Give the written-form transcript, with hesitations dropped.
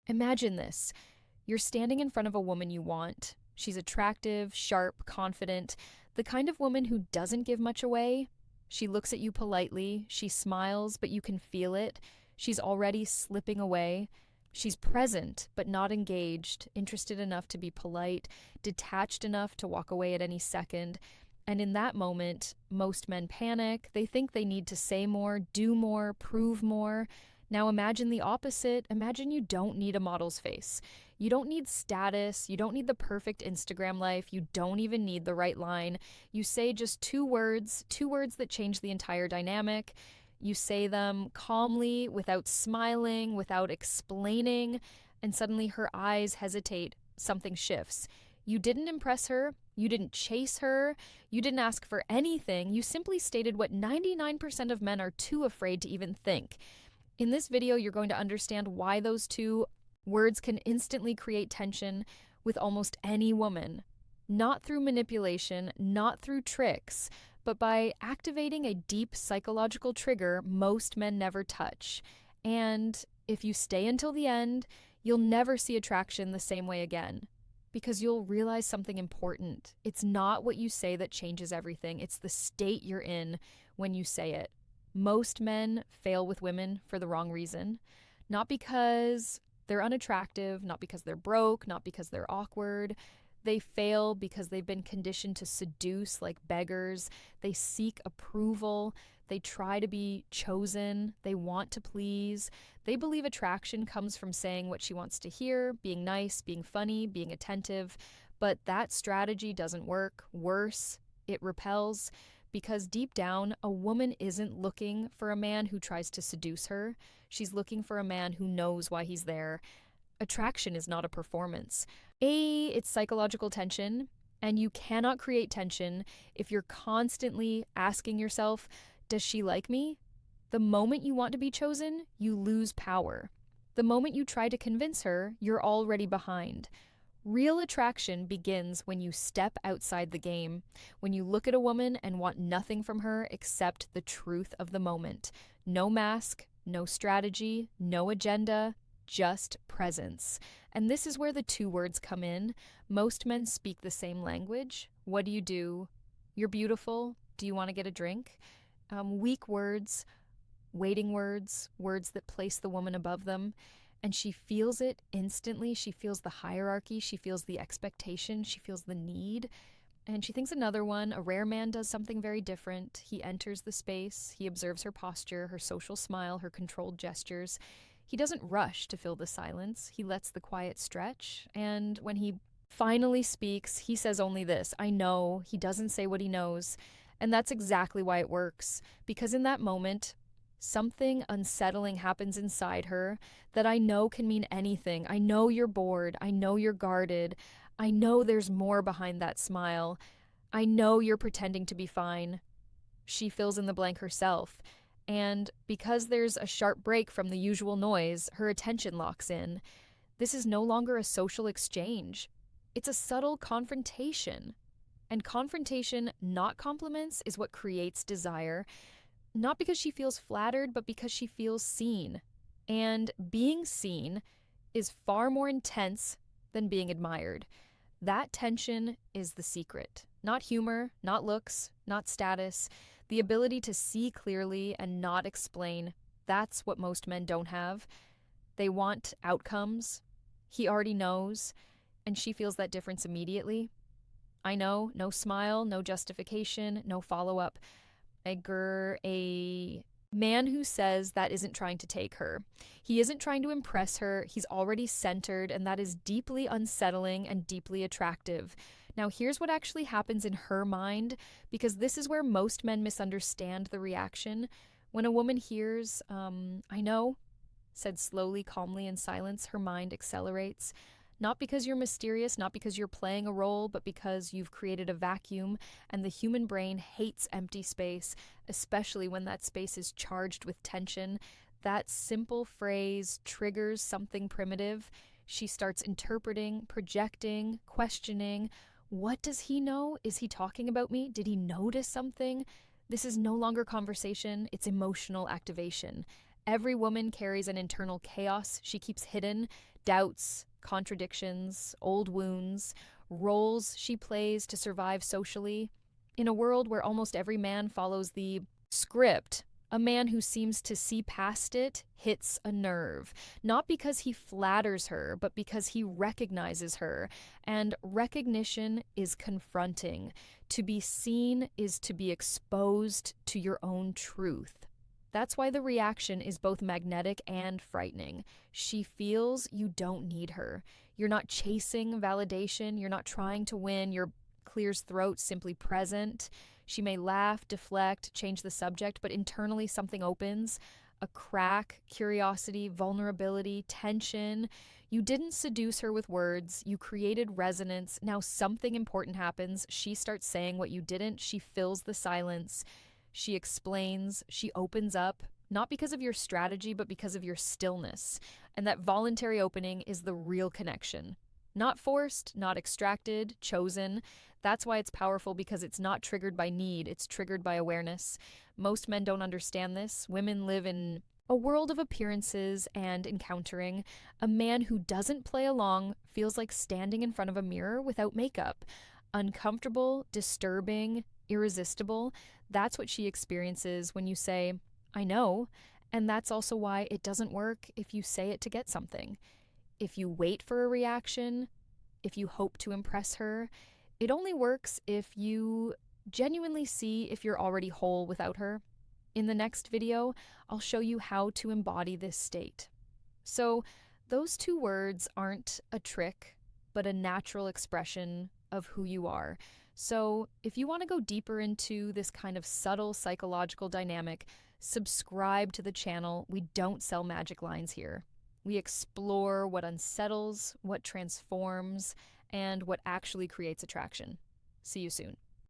Imagine this. You're standing in front of a woman you want. She's attractive, sharp, confident, the kind of woman who doesn't give much away. She looks at you politely, she smiles, but you can feel it. She's already slipping away. She's present, but not engaged, interested enough to be polite, detached enough to walk away at any second. And in that moment, most men panic. They think they need to say more, do more, prove more. Now imagine the opposite. Imagine you don't need a model's face. You don't need status. You don't need the perfect Instagram life. You don't even need the right line. You say just two words that change the entire dynamic. You say them calmly, without smiling, without explaining, and suddenly her eyes hesitate. Something shifts. You didn't impress her. You didn't chase her. You didn't ask for anything. You simply stated what 99% of men are too afraid to even think. In this video, you're going to understand why those two words can instantly create tension with almost any woman. Not through manipulation, not through tricks, but by activating a deep psychological trigger most men never touch. And if you stay until the end, you'll never see attraction the same way again. Because you'll realize something important. It's not what you say that changes everything. It's the state you're in when you say it. Most men fail with women for the wrong reason. Not because they're unattractive, not because they're broke, not because they're awkward. They fail because they've been conditioned to seduce like beggars. They seek approval. They try to be chosen. They want to please. They believe attraction comes from saying what she wants to hear, being nice, being funny, being attentive. But that strategy doesn't work. Worse, it repels. Because deep down, a woman isn't looking for a man who tries to seduce her. She's looking for a man who knows why he's there. Attraction is not a performance. It's psychological tension, and you cannot create tension if you're constantly asking yourself, does she like me? The moment you want to be chosen, you lose power. The moment you try to convince her, you're already behind. Real attraction begins when you step outside the game, when you look at a woman and want nothing from her except the truth of the moment. No mask, no strategy, no agenda, just presence. And this is where the two words come in. Most men speak the same language. What do you do? You're beautiful. Do you want to get a drink? Weak words, waiting words, words that place the woman above them. And she feels it instantly. She feels the hierarchy. She feels the expectation. She feels the need. And she thinks another one, a rare man, does something very different. He enters the space. He observes her posture, her social smile, her controlled gestures. He doesn't rush to fill the silence. He lets the quiet stretch. And when he finally speaks, he says only this, I know. He doesn't say what he knows. And that's exactly why it works. Because in that moment, something unsettling happens inside her that I know can mean anything. I know you're bored. I know you're guarded. I know there's more behind that smile. I know you're pretending to be fine. She fills in the blank herself. And because there's a sharp break from the usual noise, her attention locks in. This is no longer a social exchange. It's a subtle confrontation. And confrontation, not compliments, is what creates desire. Not because she feels flattered, but because she feels seen. And being seen is far more intense than being admired. That tension is the secret. Not humor, not looks, not status. The ability to see clearly and not explain. That's what most men don't have. They want outcomes. He already knows, and she feels that difference immediately. I know, no smile, no justification, no follow-up. A man who says that isn't trying to take her. He isn't trying to impress her. He's already centered, and that is deeply unsettling and deeply attractive. Now, here's what actually happens in her mind, because this is where most men misunderstand the reaction. When a woman hears, I know, said slowly, calmly, in silence, her mind accelerates. Not because you're mysterious, not because you're playing a role, but because you've created a vacuum, and the human brain hates empty space, especially when that space is charged with tension. That simple phrase triggers something primitive. She starts interpreting, projecting, questioning. What does he know? Is he talking about me? Did he notice something? This is no longer conversation, it's emotional activation. Every woman carries an internal chaos she keeps hidden, doubts, contradictions, old wounds, roles she plays to survive socially. In a world where almost every man follows the script, a man who seems to see past it hits a nerve, not because he flatters her, but because he recognizes her. And recognition is confronting. To be seen is to be exposed to your own truth. That's why the reaction is both magnetic and frightening. She feels you don't need her. You're not chasing validation, you're not trying to win, you're clears throat, simply present. She may laugh, deflect, change the subject, but internally something opens. A crack, curiosity, vulnerability, tension. You didn't seduce her with words. You created resonance. Now something important happens. She starts saying what you didn't. She fills the silence. She explains. She opens up. Not because of your strategy, but because of your stillness. And that voluntary opening is the real connection. Not forced, not extracted, chosen. That's why it's powerful, because it's not triggered by need, it's triggered by awareness. Most men don't understand this. Women live in a world of appearances and encountering. A man who doesn't play along feels like standing in front of a mirror without makeup. Uncomfortable, disturbing, irresistible. That's what she experiences when you say, I know. And that's also why it doesn't work if you say it to get something. If you wait for a reaction, if you hope to impress her, it only works if you genuinely see if you're already whole without her. In the next video, I'll show you how to embody this state. So, those two words aren't a trick, but a natural expression of who you are. So, if you want to go deeper into this kind of subtle psychological dynamic, subscribe to the channel. We don't sell magic lines here. We explore what unsettles, what transforms, and what actually creates attraction. See you soon.